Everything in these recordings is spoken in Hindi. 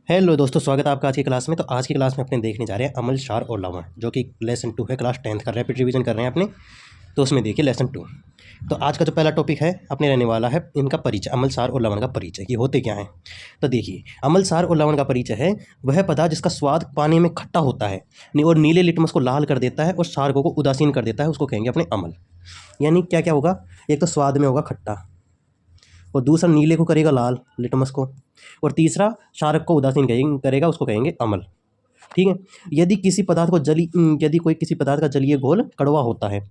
हेलो दोस्तों, स्वागत है आपका आज की क्लास में। तो आज की क्लास में अपने देखने जा रहे हैं अम्ल, क्षार और लवण, जो कि लेसन 2 है। क्लास 10th का रैपिड रिवीजन कर रहे हैं अपने। तो उसमें देखिए लेसन 2। तो आज का जो पहला टॉपिक है अपने रहने वाला है इनका परिचय, अम्ल, क्षार और लवण का परिचय, ये होते क्या हैं। तो देखिए, अम्ल, क्षार और लवण का परिचय है वह पदार्थ जिसका स्वाद पानी में खट्टा होता है और नीले लिटमस को लाल कर देता है और क्षारकों को उदासीन कर देता है, उसको कहेंगे अपने अम्ल। यानी क्या क्या होगा, एक तो स्वाद में होगा खट्टा, और दूसरा नीले को करेगा लाल, लिटमस को, और तीसरा क्षारक को उदासीन करेगा, उसको कहेंगे अम्ल। ठीक है। यदि कोई किसी पदार्थ का जलीय घोल कड़वा होता है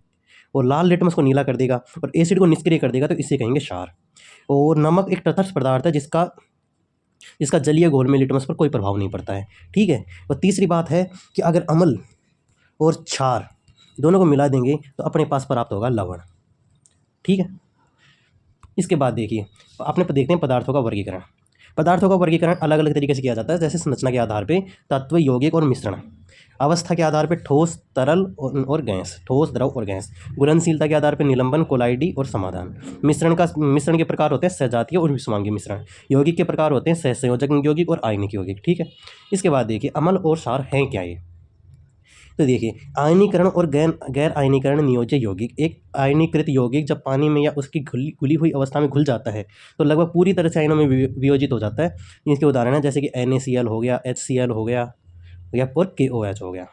और लाल लिटमस को नीला कर देगा और एसिड को निष्क्रिय कर देगा, तो इसे कहेंगे क्षार। और नमक एक तटस्थ पदार्थ है जिसका जलीय घोल में लिटमस पर कोई प्रभाव नहीं पड़ता है। ठीक है। और तीसरी बात है कि अगर अम्ल और क्षार दोनों को मिला देंगे तो अपने पास प्राप्त होगा लवण। ठीक है। इसके बाद देखिए, अपने देखते हैं पदार्थों का वर्गीकरण। पदार्थों का वर्गीकरण अलग अलग तरीके से किया जाता है, जैसे संरचना के आधार पे तत्व, यौगिक और मिश्रण। अवस्था के आधार पे ठोस, तरल और गैस, ठोस, द्रव और गैस। घुलनशीलता के आधार पे निलंबन, कोलाइडी और समाधान। मिश्रण के प्रकार होते हैं सहजातीय और विषमांगी मिश्रण। यौगिक के प्रकार होते हैं सहसंयोजक यौगिक और आयनिक यौगिक। ठीक है। इसके बाद देखिए अम्ल और क्षार हैं क्या ये। तो देखिए, आयनीकरण और गैर आयनीकरण नियोज्य यौगिक। एक आयनीकृत यौगिक जब पानी में या उसकी घुली हुई अवस्था में घुल जाता है तो लगभग पूरी तरह से आयनों में वियोजित हो जाता है। इसके उदाहरण है जैसे कि NaCl हो गया, HCl हो गया या और KOH हो गया।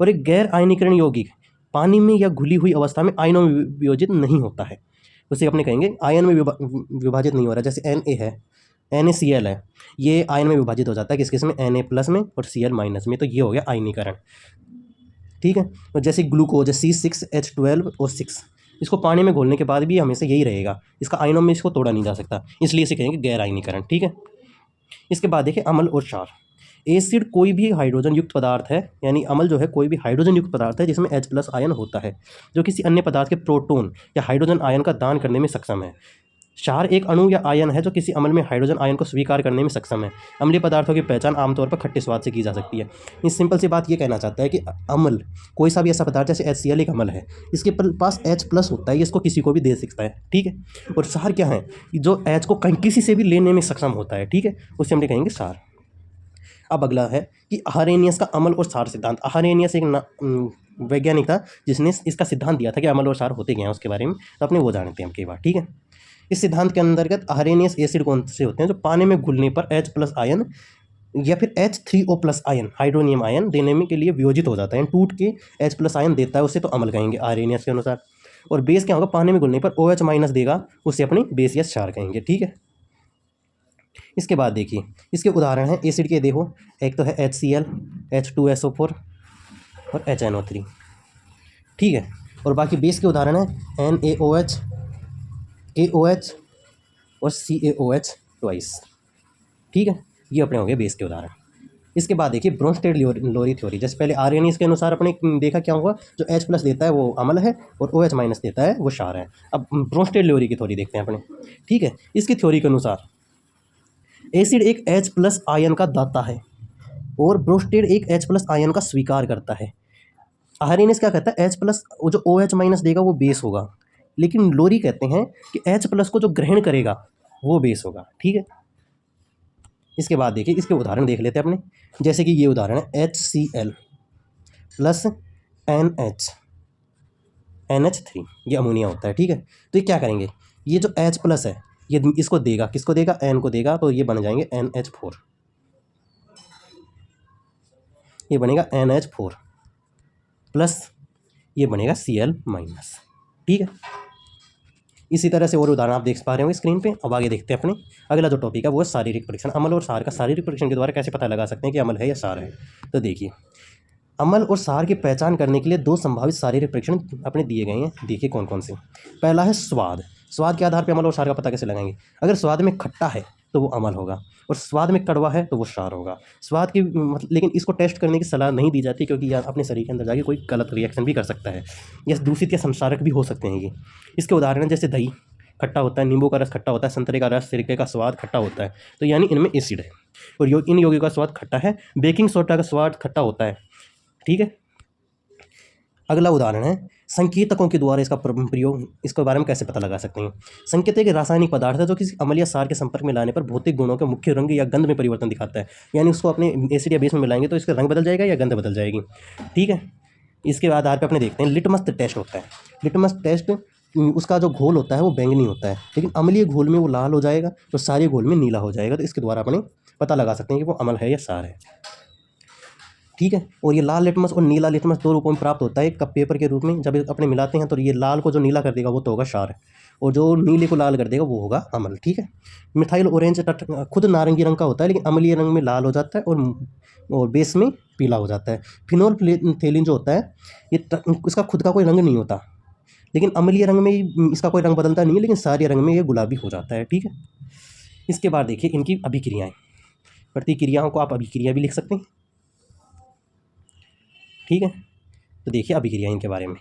और एक गैर आयनीकरण यौगिक पानी में या घुली हुई अवस्था में आयनों में वियोजित नहीं होता है, उसे अपने कहेंगे आयन में विभाजित नहीं हो रहा। जैसे Na है, NaCl है, ये आयन में विभाजित हो जाता है, किस में, Na+ में और Cl- में। तो ये हो गया आयनीकरण। ठीक है। और जैसे ग्लूकोज C6H12 और 6, इसको पानी में घोलने के बाद भी हमेशा यही रहेगा, इसका आयनों में इसको तोड़ा नहीं जा सकता, इसलिए इसे कहेंगे गैर आयनीकरण। ठीक है। इसके बाद देखिए अम्ल और क्षार। एसिड कोई भी हाइड्रोजन युक्त पदार्थ है, यानी अम्ल जो है कोई भी हाइड्रोजन युक्त पदार्थ है जिसमें H+ आयन होता है, जो किसी अन्य पदार्थ के प्रोटॉन या हाइड्रोजन आयन का दान करने में सक्षम है। क्षार एक अणु या आयन है जो किसी अम्ल में हाइड्रोजन आयन को स्वीकार करने में सक्षम है। अम्लीय पदार्थों की पहचान आमतौर पर खट्टे स्वाद से की जा सकती है। इस सिंपल सी बात ये कहना चाहता है कि अम्ल कोई सा भी ऐसा पदार्थ, जैसे HCl एक अम्ल है, इसके पास H+ होता है, ये इसको किसी को भी दे सकता है। ठीक है। और क्षार क्या है, जो H को किसी से भी लेने में सक्षम होता है। ठीक है, उसे हम कहेंगे क्षार। अब अगला है कि आर्हेनियस का अम्ल और क्षार सिद्धांत। आर्हेनियस एक वैज्ञानिक था जिसने इसका सिद्धांत दिया था कि अम्ल और क्षार होते क्या हैं, उसके बारे में तो अपने वो जानते हैं हम कई बार। ठीक है। इस सिद्धांत के अंतर्गत आर्हेनियस एसिड कौन से होते हैं, जो पानी में घुलने पर H+ आयन या फिर H3O+ आयन, हाइड्रोनियम आयन देने में के लिए वियोजित हो जाता है, टूट के H+ आयन देता है, उसे तो अम्ल कहेंगे आर्हेनियस के अनुसार। और बेस क्या होगा, पानी में घुलने पर OH- देगा, उसे अपनी बेस या क्षार कहेंगे। ठीक है। इसके बाद देखिए, इसके उदाहरण हैं एसिड के, देखो एक तो है HCl, H2SO4 और HNO3। ठीक है। और बाकी बेस के उदाहरण है NaOH, KOH और CaOH ट्वाइस। ठीक है, ये अपने हो गए बेस के उदाहरण। इसके बाद देखिए ब्रोंस्टेड लोरी थ्योरी। जैसे पहले आर्हेनियस के अनुसार अपने देखा क्या हुआ, जो H+ देता है वो अम्ल है और OH- देता है वो क्षार है। अब ब्रोंस्टेड लोरी की थ्योरी देखते हैं अपने। ठीक है। इसकी थ्योरी के अनुसार एसिड एक H+ आयन का दाता है और ब्रोस्टेड एक H+ आयन का स्वीकार करता है। आर्हेनियस क्या कहता है, H+ जो OH- देगा वो बेस होगा, लेकिन लोरी कहते हैं कि H+ को जो ग्रहण करेगा वो बेस होगा। ठीक है। इसके बाद देखिए, इसके उदाहरण देख लेते हैं अपने। जैसे कि ये उदाहरण है HCl + NH3, ये अमोनिया होता है। ठीक है। तो ये क्या करेंगे, ये जो H+ है ये इसको देगा, किसको देगा, N को देगा, तो ये बन जाएंगे NH4, ये बनेगा NH4 प्लस ये बनेगा Cl-। ठीक है। इसी तरह से और उदाहरण आप देख पा रहे होंगे स्क्रीन पे। अब आगे देखते हैं अपने अगला जो टॉपिक है वो है शारीरिक परीक्षण। अम्ल और क्षार का शारीरिक परीक्षण के द्वारा कैसे पता लगा सकते हैं कि अम्ल है या क्षार है। तो देखिए, अम्ल और क्षार की पहचान करने के लिए 2 संभावित शारीरिक परीक्षण अपने दिए गए हैं। देखिए कौन कौन से। पहला है स्वाद। स्वाद के आधार पर अम्ल और क्षार का पता कैसे लगाएंगे। अगर स्वाद में खट्टा है तो वो अम्ल होगा, और स्वाद में कड़वा है तो वो क्षार होगा। स्वाद की लेकिन इसको टेस्ट करने की सलाह नहीं दी जाती, क्योंकि यह अपने शरीर के अंदर जाके कोई गलत रिएक्शन भी कर सकता है, या दूषित या संसारक भी हो सकते हैं ये। इसके उदाहरण हैं जैसे दही खट्टा होता है, नींबू का रस खट्टा होता है, संतरे का रस, सिरके का स्वाद खट्टा होता है, तो यानी इनमें एसिड है। और इन यौगिकों का स्वाद खट्टा है। बेकिंग सोडा का स्वाद खट्टा होता है। ठीक है। अगला उदाहरण है संकेतकों के द्वारा इसका प्रयोग, इसके बारे में कैसे पता लगा सकते हैं। संकेतक एक रासायनिक पदार्थ है जो किसी अम्ल या सार के संपर्क में लाने पर भौतिक गुणों के मुख्य रंग या गंध में परिवर्तन दिखाता है। यानी उसको अपने एसिड या बेस में मिलाएंगे तो इसका रंग बदल जाएगा या गंध बदल जाएगी। ठीक है, इसके आधार पर अपने देखते हैं लिटमस टेस्ट होता है। लिटमस टेस्ट उसका जो घोल होता है वो बैंगनी होता है, लेकिन अम्लीय घोल में वो लाल हो जाएगा, तो सारे घोल में नीला हो जाएगा। तो इसके द्वारा अपने पता लगा सकते हैं कि वो अम्ल है या सार है। ठीक है, और ये लाल लिटमस और नीला लिटमस दो रूपों में प्राप्त होता है। एक कप पेपर के रूप में जब अपने मिलाते हैं तो ये लाल को जो नीला कर देगा वो तो होगा क्षार, और जो नीले को लाल कर देगा वो होगा अम्ल। ठीक है, मिथाइल ऑरेंज खुद नारंगी रंग का होता है, लेकिन अम्लीय रंग में लाल हो जाता है और बेस में पीला हो जाता है। फिनोल्फथेलिन जो होता है ये इसका खुद का कोई रंग नहीं होता, लेकिन अम्लीय रंग में इसका कोई रंग बदलता नहीं है, लेकिन सारे रंग में ये गुलाबी हो जाता है। ठीक है, इसके बाद देखिए इनकी अभिक्रियाएँ। प्रतिक्रियाओं को आप अभिक्रिया भी लिख सकते हैं। ठीक है, तो देखिए अभिक्रिया इनके बारे में।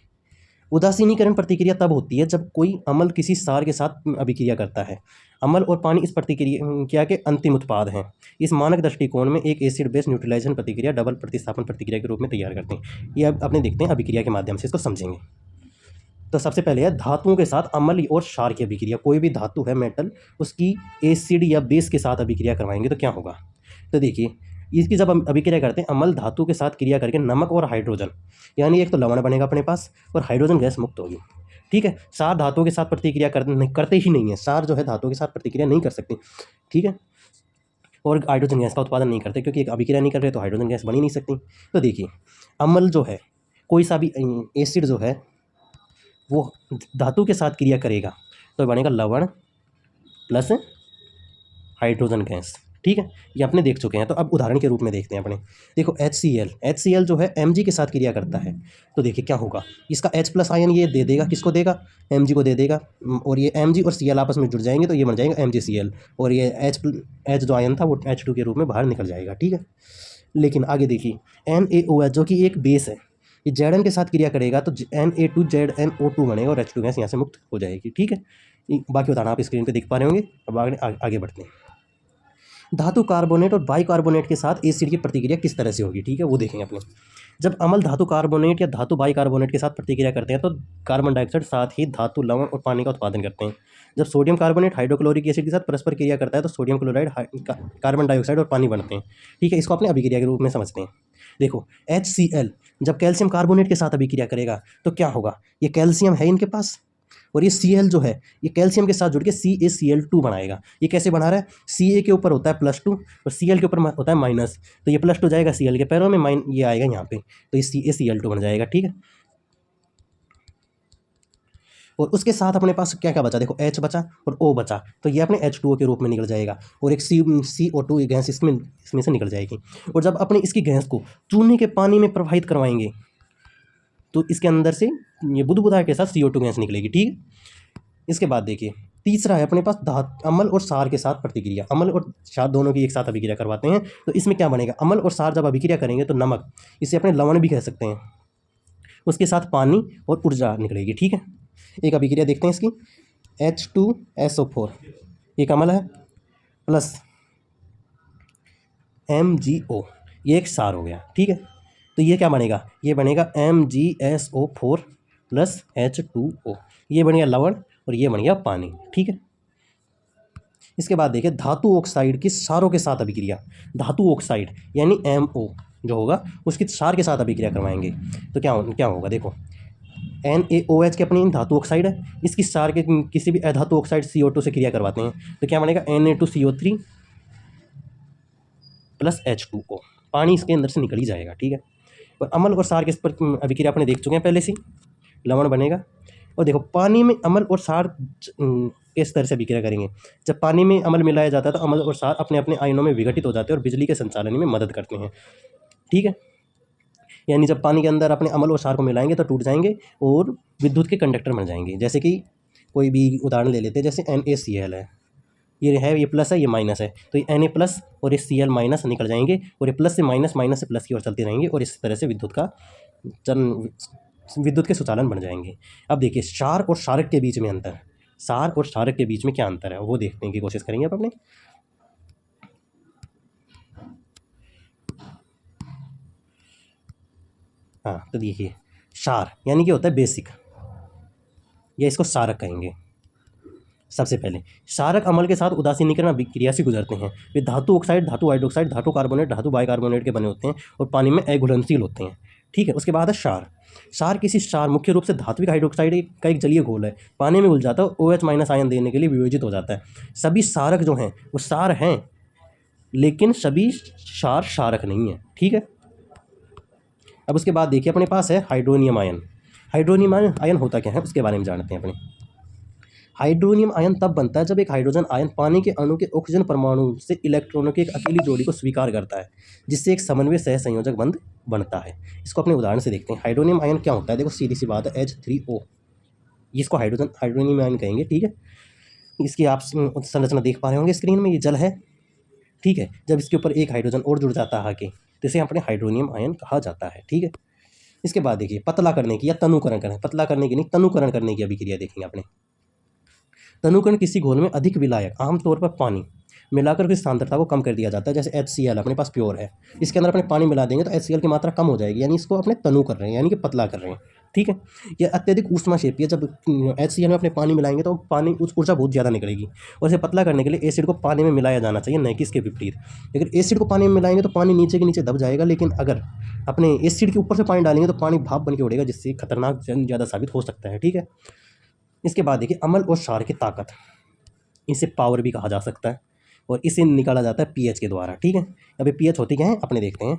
उदासीनीकरण प्रतिक्रिया तब होती है जब कोई अम्ल किसी सार के साथ अभिक्रिया करता है। अम्ल और पानी इस प्रतिक्रिया के अंतिम उत्पाद हैं। इस मानक दृष्टिकोण में एक एसिड बेस न्यूट्रलाइजेशन प्रतिक्रिया डबल प्रतिस्थापन प्रक्रिया के रूप में तैयार करते हैं। ये अब अपने देखते हैं अभिक्रिया के माध्यम से इसको समझेंगे। तो सबसे पहले है धातुओं के साथ अम्ल और क्षार की अभिक्रिया। कोई भी धातु है मेटल, उसकी एसिड या बेस के साथ अभिक्रिया करवाएंगे तो क्या होगा। तो देखिए इसकी जब हम अभिक्रिया करते हैं अम्ल धातु के साथ क्रिया करके नमक और हाइड्रोजन, यानी एक तो लवण बनेगा अपने पास और हाइड्रोजन गैस मुक्त होगी। ठीक है, क्षार धातुओं के साथ प्रतिक्रिया करते ही नहीं है। क्षार जो है धातुओं के साथ प्रतिक्रिया नहीं कर सकती। ठीक है, और हाइड्रोजन गैस का उत्पादन नहीं करते, क्योंकि एक अभिक्रिया नहीं कर रहे तो हाइड्रोजन गैस बन ही नहीं सकती। तो देखिए अम्ल जो है, कोई सा भी एसिड जो है वो धातु के साथ क्रिया करेगा तो बनेगा लवण प्लस हाइड्रोजन गैस। ठीक है, ये अपने देख चुके हैं। तो अब उदाहरण के रूप में देखते हैं अपने। देखो HCl जो है Mg के साथ क्रिया करता है, तो देखिए क्या होगा। इसका H प्लस आयन ये दे देगा, किसको देगा, Mg को दे देगा, और ये Mg और Cl आपस में जुड़ जाएंगे तो ये बन जाएगा MgCl, और ये H जो आयन था वो H2 के रूप में बाहर निकल जाएगा। ठीक है, लेकिन आगे देखिए NaOH जो कि एक बेस है, ये Zn के साथ क्रिया करेगा तो Na2ZnO2 बनेगा और H2 गैस यहाँ से मुक्त हो जाएगी। ठीक है, बाकी उदाहरण आप स्क्रीन पे देख पा रहे होंगे। अब आगे बढ़ते हैं। धातु कार्बोनेट और बाइकार्बोनेट के साथ एसिड की प्रतिक्रिया किस तरह से होगी। ठीक है, वो देखेंगे अपने। जब अम्ल धातु कार्बोनेट या धातु बाइकार्बोनेट के साथ प्रतिक्रिया करते हैं तो कार्बन डाइऑक्साइड साथ ही धातु लवण और पानी का उत्पादन करते हैं। जब सोडियम कार्बोनेट हाइड्रोक्लोरिक एसिड के साथ परस्पर क्रिया करता है तो सोडियम क्लोराइड, कार्बन डाइऑक्साइड और पानी बनते हैं। ठीक है, इसको अपने अभिक्रिया के रूप में समझते हैं। देखो HCl जब कैल्शियम कार्बोनेट के साथ अभिक्रिया करेगा तो क्या होगा, ये कैल्शियम है इनके पास, और ये Cl जो है ये कैल्शियम के साथ जुड़ के CaCl2 बनाएगा। ये कैसे बना रहा है, Ca के ऊपर होता है +2 और Cl के ऊपर होता है माइनस, तो ये +2 जाएगा Cl के पैरों में, ये आएगा यहाँ पे, तो ये CaCl2 बन जाएगा। ठीक है, और उसके साथ अपने पास क्या क्या बचा, देखो H बचा और O बचा, तो ये अपने H2O के रूप में निकल जाएगा, और एक CO2 गैस इसमें से निकल जाएगी। और जब अपने इसकी गैस को चूने के पानी में प्रवाहित करवाएंगे तो इसके अंदर से ये बुदबुदा के साथ CO2 गैस निकलेगी। ठीक है, इसके बाद देखिए तीसरा है अपने पास अम्ल और क्षार के साथ प्रतिक्रिया। अम्ल और क्षार दोनों की एक साथ अभिक्रिया करवाते हैं तो इसमें क्या बनेगा, अम्ल और क्षार जब अभिक्रिया करेंगे तो नमक, इसे अपने लवण भी कह सकते हैं, उसके साथ पानी और ऊर्जा निकलेगी। ठीक है, एक अभिक्रिया देखते हैं इसकी। H2SO4 एक अम्ल है प्लस MgO, ये एक क्षार हो गया। ठीक है, तो ये क्या बनेगा, ये बनेगा MgSO4 प्लस H2O, ये बन गया लवण और ये बन गया पानी। ठीक है, इसके बाद देखिए धातु ऑक्साइड की क्षारों के साथ अभिक्रिया। धातु ऑक्साइड यानी MO जो होगा उसकी क्षार के साथ अभिक्रिया करवाएंगे तो क्या होगा, देखो NaOH के अपनी धातु ऑक्साइड है, इसकी क्षार के किसी भी अधातु ऑक्साइड CO2 से क्रिया करवाते हैं तो क्या बनेगा Na2CO3 प्लस H2O, पानी इसके अंदर से निकल ही जाएगा। ठीक है, और अम्ल और क्षार के इस पर अभिक्रिया अपने देख चुके हैं पहले से, लवण बनेगा। और देखो पानी में अम्ल और क्षार इस तरह से अभिक्रिया करेंगे। जब पानी में अम्ल मिलाया जाता है तो अम्ल और क्षार अपने अपने आयनों में विघटित हो जाते हैं और बिजली के संचालन में मदद करते हैं। ठीक है, यानी जब पानी के अंदर अपने अम्ल और क्षार को मिलाएंगे तो टूट जाएंगे और विद्युत के कंडक्टर बन जाएंगे। जैसे कि कोई भी उदाहरण ले लेते हैं, जैसे NaCl है, ये प्लस है, ये माइनस है, तो ये Na प्लस और ये Cl माइनस निकल जाएंगे और ये प्लस से प्लस की ओर चलते रहेंगे और इस तरह से विद्युत के सुचालन बन जाएंगे। अब देखिए क्षार और क्षारक के बीच में अंतर, क्षार और क्षारक के बीच में क्या अंतर है वो देखने की कोशिश करेंगे अब अपने। हाँ, तो देखिए क्षार यानी कि होता है बेसिक, या इसको क्षारक कहेंगे। सबसे पहले क्षारक अम्ल के साथ उदासीनीकरण अभिक्रिया से गुजरते हैं। वे धातु ऑक्साइड, धातु हाइड्रोक्साइड, धातु कार्बोनेट, धातु बाइकार्बोनेट के बने होते हैं और पानी में अघुलनशील होते हैं। ठीक है, उसके बाद है क्षार। क्षार किसी क्षार मुख्य रूप से धात्विक हाइड्रोक्साइड का एक जलीय घोल है, पानी में घुल जाता है, OH- आयन देने के लिए वियोजित हो जाता है। सभी क्षारक जो हैं वो क्षार हैं, लेकिन सभी क्षार क्षारक नहीं है। ठीक है, अब उसके बाद देखिए अपने पास है हाइड्रोनियम आयन। हाइड्रोनियम आयन होता क्या है उसके बारे में जानते हैं अपने। हाइड्रोनियम आयन तब बनता है जब एक हाइड्रोजन आयन पानी के अणु के ऑक्सीजन परमाणु से इलेक्ट्रॉनों की एक अकेली जोड़ी को स्वीकार करता है, जिससे एक समन्वय सह संयोजक बंध बनता है। इसको अपने उदाहरण से देखते हैं। हाइड्रोनियम आयन क्या होता है, देखो सीधी सी बात है, H3O, इसको हाइड्रोनियम आयन कहेंगे। ठीक है, इसकी आप संरचना देख पा रहे होंगे स्क्रीन में, ये जल है। ठीक है, जब इसके ऊपर एक हाइड्रोजन और जुड़ जाता है आके, तो इसे अपने हाइड्रोनियम आयन कहा जाता है। ठीक है, इसके बाद देखिए पतला करने की या तनुकरण करने, पतला करने की नहीं, तनुकरण करने की अभिक्रिया देखेंगे अपने। तनुकरण किसी घोल में अधिक विलायक, आमतौर पर पानी, मिलाकर उसकी सांद्रता को कम कर दिया जाता है। जैसे HCl अपने पास प्योर है, इसके अंदर अपने पानी मिला देंगे तो HCl की मात्रा कम हो जाएगी, यानी इसको अपने तनु कर रहे हैं, यानी कि पतला कर रहे हैं। ठीक है, यह अत्यधिक ऊष्माक्षेपी है। जब HCl में अपने पानी मिलाएंगे तो पानी ऊर्जा बहुत ज़्यादा निकलेगी, और इसे पतला करने के लिए एसिड को पानी में मिलाया जाना चाहिए, न कि इसके विपरीत। अगर एसिड को पानी में मिलाएंगे तो पानी नीचे के नीचे दब जाएगा, लेकिन अगर अपने एसिड के ऊपर से पानी डालेंगे तो पानी भाप बन के उड़ेगा, जिससे खतरनाक ज़्यादा साबित हो सकता है। ठीक है, इसके बाद देखिए अम्ल और क्षार की ताकत, इसे पावर भी कहा जा सकता है, और इसे निकाला जाता है pH के द्वारा। ठीक है, अभी pH होती क्या है अपने देखते हैं।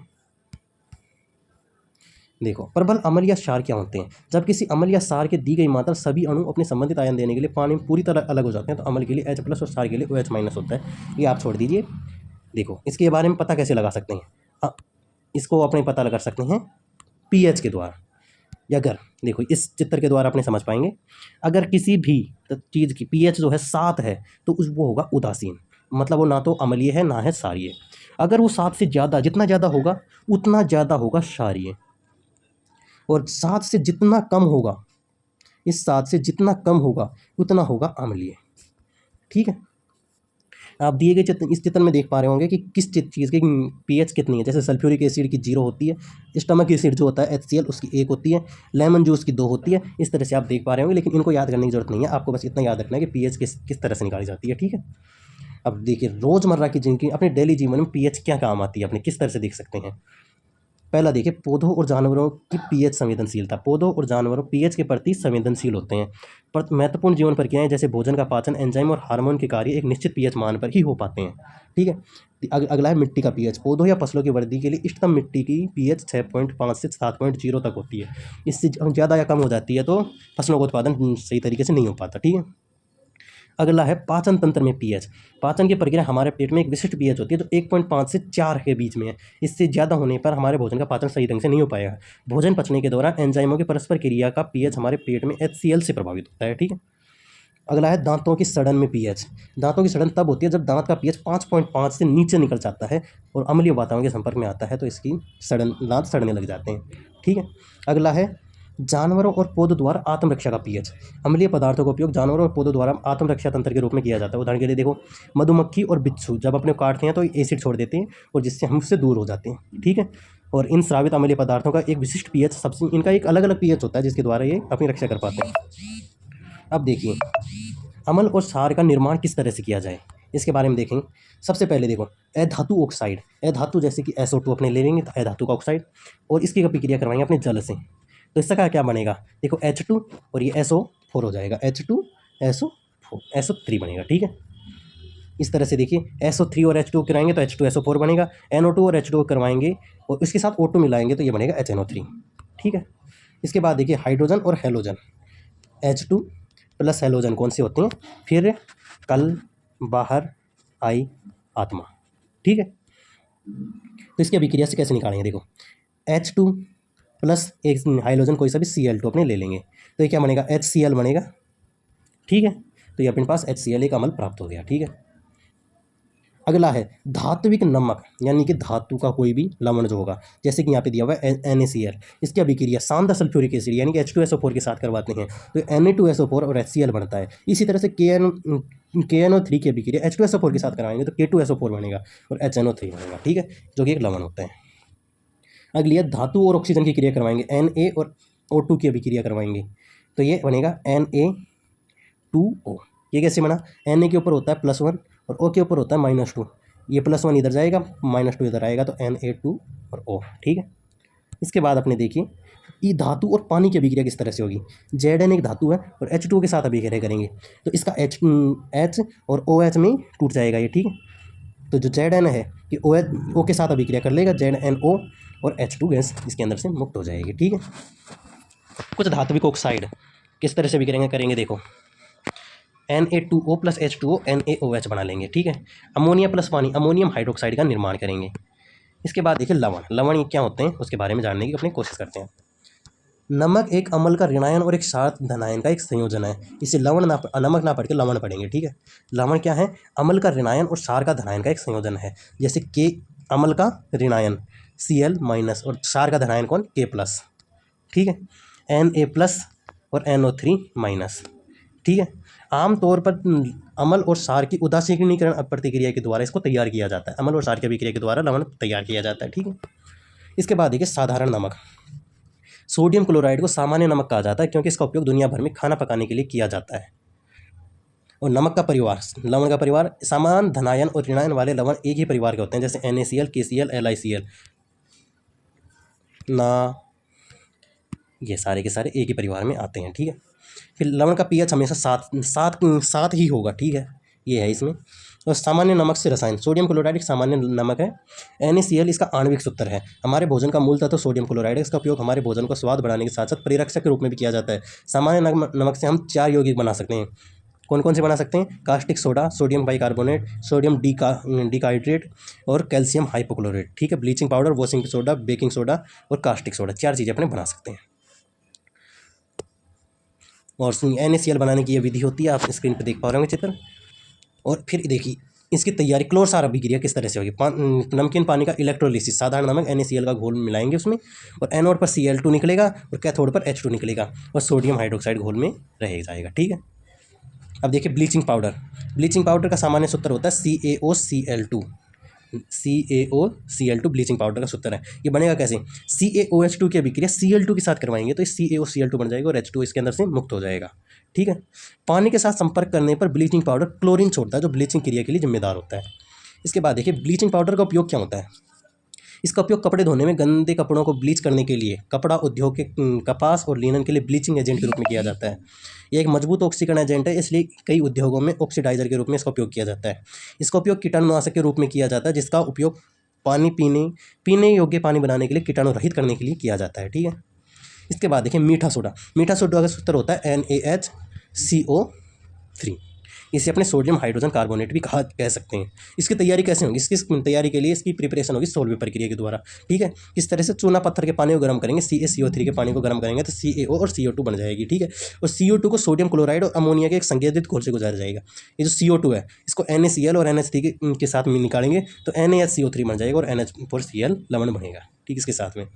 देखो प्रबल अम्ल या क्षार क्या होते हैं। जब किसी अम्ल या क्षार के दी गई मात्रा सभी अणु अपने संबंधित आयन देने के लिए पानी में पूरी तरह अलग हो जाते हैं, तो अम्ल के लिए H+ और क्षार के लिए OH- होता है। ये आप छोड़ दीजिए। देखो इसके बारे में पता कैसे लगा सकते हैं, इसको अपने पता लगा सकते हैं pH के द्वारा। या अगर देखो इस चित्र के द्वारा अपने समझ पाएंगे, अगर किसी भी चीज़ की pH जो है 7 है तो वो होगा उदासीन, मतलब वो ना तो अम्लीय है ना है क्षारीय। अगर वो 7 से ज़्यादा, जितना ज़्यादा होगा उतना ज़्यादा होगा क्षारीय, और 7 से जितना कम होगा, इस 7 से जितना कम होगा उतना होगा अम्लीय। ठीक है, आप दिए गए चित्र, इस चित्र में देख पा रहे होंगे कि किस चीज़ की pH कितनी है। जैसे सल्फ्यूरिक एसिड की 0 होती है, स्टमक एसिड जो होता है HCl उसकी 1 होती है, लेमन जूस की 2 होती है। इस तरह से आप देख पा रहे होंगे, लेकिन इनको याद करने की जरूरत नहीं है, आपको बस इतना याद रखना है कि pH किस तरह से निकाली जाती है। ठीक है, अब देखिए रोज़मर्रा की जिंदगी, अपने डेली जीवन में pH क्या काम आती है अपने, किस तरह से देख सकते हैं। पहला देखिए पौधों और जानवरों की pH संवेदनशीलता। पौधों और जानवरों pH के प्रति संवेदनशील होते हैं, पर महत्वपूर्ण जीवन प्रक्रियाएं जैसे भोजन का पाचन, एंजाइम और हार्मोन के कार्य एक निश्चित pH मान पर ही हो पाते हैं। ठीक है, अगला है मिट्टी का pH। पौधों या फसलों की वृद्धि के लिए इष्टतम मिट्टी की pH 6.5 से 7.0 तक होती है। इससे ज़्यादा या कम हो जाती है तो फसलों का उत्पादन सही तरीके से नहीं हो पाता। ठीक है, अगला है पाचन तंत्र में pH। पाचन की प्रक्रिया हमारे पेट में एक विशिष्ट pH होती है जो 1.5 से 4 के बीच में है। इससे ज़्यादा होने पर हमारे भोजन का पाचन सही ढंग से नहीं हो पाएगा। भोजन पचने के दौरान एंजाइमों की परस्पर क्रिया का pH हमारे पेट में HCl से प्रभावित होता है। ठीक है, अगला है दांतों की सड़न में pH। दांतों की सड़न तब होती है जब दांत का pH 5.5 से नीचे निकल जाता है और अम्लीय वातावरण के संपर्क में आता है, तो इसकी दांत सड़ने लग जाते हैं। ठीक है, अगला है जानवरों और पौधों द्वारा आत्मरक्षा का pH। अम्लीय पदार्थों का उपयोग जानवरों और पौधों द्वारा आत्मरक्षा तंत्र के रूप में किया जाता है। उदाहरण के लिए देखो मधुमक्खी और बिच्छू जब अपने काटते हैं तो एसिड छोड़ देते हैं और जिससे हम उससे दूर हो जाते हैं। ठीक है, और इन स्रावित अम्लीय पदार्थों का एक विशिष्ट pH, सबसे इनका एक अलग अलग pH होता है जिसके द्वारा ये अपनी रक्षा कर पाते हैं। अब देखिए अम्ल और क्षार का निर्माण किस तरह से किया जाए, इसके बारे में देखेंगे। सबसे पहले देखो अधातु ऑक्साइड, अधातु जैसे कि SO2 अपने ले लेंगे तो अधातु का ऑक्साइड, और इसकी अभिक्रिया करवाएंगे अपने जल से, तो इसका क्या बनेगा, देखो H2 और ये SO4 हो जाएगा, H2SO4 SO3 बनेगा। ठीक है, इस तरह से देखिए SO3 और H2 कराएंगे तो H2SO4 बनेगा, NO2 और H2 करवाएंगे और इसके साथ O2 मिलाएंगे तो ये बनेगा HNO3। ठीक है, इसके बाद देखिए हाइड्रोजन और हेलोजन, H2 प्लस हेलोजन कौन से होते हैं, फिर कल बाहर आई आत्मा। ठीक है, तो इसकी अभिक्रिया से कैसे निकालेंगे, देखो H2 प्लस एक हाइड्रोजन कोई सा भी Cl2 अपने ले लेंगे तो ये क्या बनेगा, HCl बनेगा। ठीक है, तो ये अपने पास HCl एक अम्ल प्राप्त हो गया। ठीक है, अगला है धात्विक नमक, यानी कि धातु का कोई भी लवण जो होगा, जैसे कि यहाँ पे दिया हुआ है NaCl। इसकी अभिक्रिया शानदार सल्फ्यूरिक एसिड यानी कि H2SO4 के साथ करवाते हैं तो Na2SO4 और HCl बनता है। इसी तरह से KNO3 की अभिक्रिया H2SO4 के साथ करवाएंगे तो K2SO4 बनेगा और HNO3 बनेगा। ठीक है, जो कि एक लवण होता है। अगली है धातु और ऑक्सीजन की क्रिया करवाएंगे Na और O2 की अभिक्रिया करवाएंगे तो ये बनेगा Na2O। ये कैसे बना, Na के ऊपर होता है +1 और O के ऊपर होता है -2, ये +1 इधर जाएगा, -2 इधर आएगा, तो Na2 और O। ठीक है, इसके बाद अपने देखिए ये धातु और पानी की अभिक्रिया किस तरह से होगी। Zn एक धातु है और H2O के साथ अभिक्रिया करेंगे तो इसका H और OH में टूट जाएगा ये। ठीक है, तो जो Zn है कि O के साथ अभिक्रिया कर लेगा, ZnO, और H2 गैस इसके अंदर से मुक्त हो जाएगी। ठीक है, कुछ धात्विक ऑक्साइड किस तरह से अभिक्रिया करेंगे देखो, Na2O + H2O NaOH बना लेंगे। ठीक है, अमोनिया प्लस पानी अमोनियम हाइड्रोक्साइड का निर्माण करेंगे। इसके बाद देखिए लवण क्या होते हैं उसके बारे में जानने की अपनी कोशिश करते हैं। नमक एक अम्ल का ऋणायन और एक क्षार धनायन का एक संयोजन है। इसे नमक ना पढ़ के लवण पढ़ेंगे। ठीक है, लवण क्या है, अम्ल का ऋणायन और क्षार का धनायन का एक संयोजन है। जैसे के अम्ल का ऋणायन Cl- और क्षार का धनायन कौन, K+। ठीक है, Na+ और NO3-। ठीक है, आमतौर पर अम्ल और क्षार की उदासीनीकरण प्रतिक्रिया के द्वारा इसको तैयार किया जाता है। अम्ल और क्षार की अभिक्रिया के द्वारा लवण तैयार किया जाता है। ठीक है, इसके बाद देखिए साधारण नमक। सोडियम क्लोराइड को सामान्य नमक कहा जाता है क्योंकि इसका उपयोग दुनिया भर में खाना पकाने के लिए किया जाता है। और नमक का परिवार, लवण का परिवार, समान धनायन और ऋणायन वाले लवण एक ही परिवार के होते हैं, जैसे NaCl, KCl, LiCl ना, ये सारे के सारे एक ही परिवार में आते हैं। ठीक है, फिर लवण का pH हमेशा सात ही होगा। ठीक है, ये है इसमें। और सामान्य नमक से रसायन, सोडियम क्लोराइड एक सामान्य नमक है। NaCl इसका आणविक सूत्र है। हमारे भोजन का मूल तत्व सोडियम क्लोराइड है। इसका उपयोग हमारे भोजन को स्वाद बढ़ाने के साथ साथ परिरक्षक के रूप में भी किया जाता है। सामान्य नमक से हम 4 यौगिक बना सकते हैं। कौन कौन से बना सकते हैं, caustic soda, sodium bicarbonate, sodium decahydrate और कैल्शियम हाइपोक्लोरेट। ठीक है, bleaching powder, washing soda, baking soda और कास्टिक सोडा, 4 चीज़ें अपने बना सकते हैं। और NaCl बनाने की ये विधि होती है, आप स्क्रीन पर देख पा रहे होंगे चित्र। और फिर देखिए इसकी तैयारी, क्लोर क्षार अभिक्रिया किस तरह से होगी। नमकीन पानी का इलेक्ट्रोलिसिस, साधारण नमक NaCl का घोल मिलाएंगे उसमें, और एनोड पर Cl2 निकलेगा और कैथोड पर H2 निकलेगा और सोडियम हाइड्रोक्साइड घोल में रह जाएगा। ठीक है, अब देखिए ब्लीचिंग पाउडर। ब्लीचिंग पाउडर का सामान्य सूत्र होता है CaOCl2। CaOCl2 ब्लीचिंग पाउडर का सूत्र है। ये बनेगा कैसे, CaOH2 की अभिक्रिया Cl2 के साथ करवाएंगे तो CaOCl2 बन जाएगा और H2 इसके अंदर से मुक्त हो जाएगा। ठीक है, पानी के साथ संपर्क करने पर ब्लीचिंग पाउडर क्लोरीन छोड़ता है जो ब्लीचिंग क्रिया के लिए जिम्मेदार होता है। इसके बाद देखिए ब्लीचिंग पाउडर का उपयोग क्या होता है। इसका उपयोग कपड़े धोने में गंदे कपड़ों को ब्लीच करने के लिए, कपड़ा उद्योग के कपास और लिनन के लिए ब्लीचिंग एजेंट के रूप में किया जाता है। यह एक मजबूत ऑक्सीकरण एजेंट है, इसलिए कई उद्योगों में ऑक्सीडाइजर के रूप में इसका उपयोग किया जाता है। इसका उपयोग कीटाणुनाशक के रूप में किया जाता है, जिसका उपयोग पानी पीने योग्य पानी बनाने के लिए, कीटाणु रहित करने के लिए किया जाता है। ठीक है, इसके बाद देखिए मीठा सोडा। मीठा सोडा का सूत्र होता है NaHCO3। इसे अपने सोडियम हाइड्रोजन कार्बोनेट भी कह सकते हैं। इसकी तैयारी कैसे होगी, इसकी तैयारी के लिए इसकी प्रिपरेशन होगी सोलवे प्रक्रिया के द्वारा। ठीक है, किस तरह से चूना पत्थर के पानी को गर्म करेंगे, CaCO3 के पानी को गर्म करेंगे तो CaO और CO2 बन जाएगी। ठीक है, और CO2 को सोडियम क्लोराइड और अमोनिया के एक संकेतित घोल से गुजारा जाएगा। ये जो CO2 है इसको NaCl और NH3 के साथ में निकालेंगे तो NaHCO3 बन जाएगा और NH4Cl लवण बनेगा। ठीक, इसके साथ में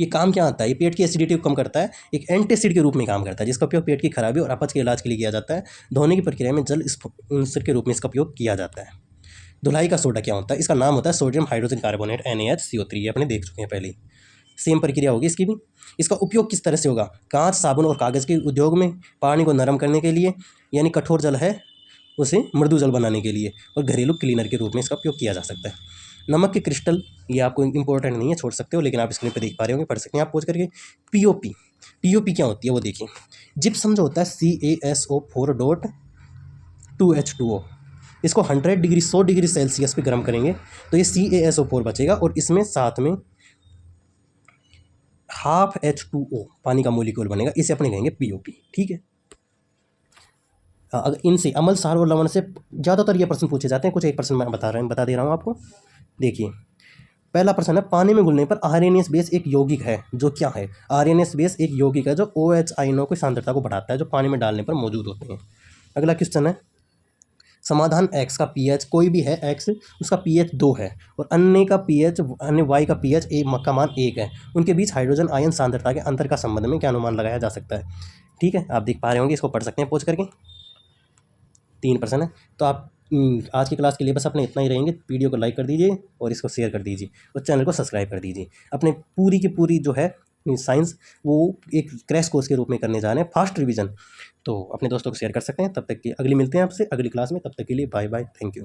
ये काम क्या आता है, ये पेट की एसिडिटी को कम करता है, एक एंटीएसिड के रूप में काम करता है, जिसका उपयोग पेट की खराबी और अपच के इलाज के लिए किया जाता है। धोने की प्रक्रिया में जल स्फुर के रूप में इसका उपयोग किया जाता है। धुलाई का सोडा क्या होता है, इसका नाम होता है सोडियम हाइड्रोजन कार्बोनेट NaHCO3। ये अपने देख चुके हैं पहले ही, सेम प्रक्रिया होगी इसकी भी। इसका उपयोग किस तरह से होगा, कांच, साबुन और कागज़ के उद्योग में पानी को नरम करने के लिए, यानी कठोर जल है उसे मृदु जल बनाने के लिए, और घरेलू क्लीनर के रूप में इसका उपयोग किया जा सकता है। नमक के क्रिस्टल, ये आपको इंपॉर्टेंट नहीं है, छोड़ सकते हो, लेकिन आप स्क्रीन पर देख पा रहे होंगे, पढ़ सकते हैं आप पूछ करके। पीओपी क्या होती है वो देखिए। जिप्सम जो होता है CaSO4.2H2O, इसको 100 डिग्री सेल्सियस पे गर्म करेंगे तो ये CaSO4 बचेगा और इसमें साथ में ½ H2O पानी का मोलिक्यूल बनेगा, इसे अपने कहेंगे पीओपी। ठीक है, अगर इनसे अम्ल, क्षार और लवण से ज़्यादातर ये प्रश्न पूछे जाते हैं, कुछ 1% मैं बता दे रहा हूँ आपको। देखिए पहला प्रश्न है, पानी में घुलने पर आरएनएस बेस एक यौगिक है जो क्या है। आरएनएस बेस एक यौगिक है जो OH आयनों की सांद्रता को बढ़ाता है, जो पानी में डालने पर मौजूद होते हैं। अगला क्वेश्चन है, समाधान X का pH, कोई भी है X, उसका pH 2 है और अन्य Y का pH का मान 1 है। उनके बीच हाइड्रोजन आयन सांद्रता के अंतर का संबंध में क्या अनुमान लगाया जा सकता है। ठीक है, आप देख पा रहे होंगे, इसको पढ़ सकते हैं पूछ करके। 3 प्रश्न है, तो आप आज की क्लास के लिए बस अपने इतना ही रहेंगे। वीडियो को लाइक कर दीजिए और इसको शेयर कर दीजिए और चैनल को सब्सक्राइब कर दीजिए। अपने पूरी की पूरी जो है साइंस वो एक क्रैश कोर्स के रूप में करने जा रहे हैं, फास्ट रिवीजन। तो अपने दोस्तों को शेयर कर सकते हैं। तब तक की अगली मिलते हैं आपसे अगली क्लास में, तब तक के लिए बाय बाय, थैंक यू।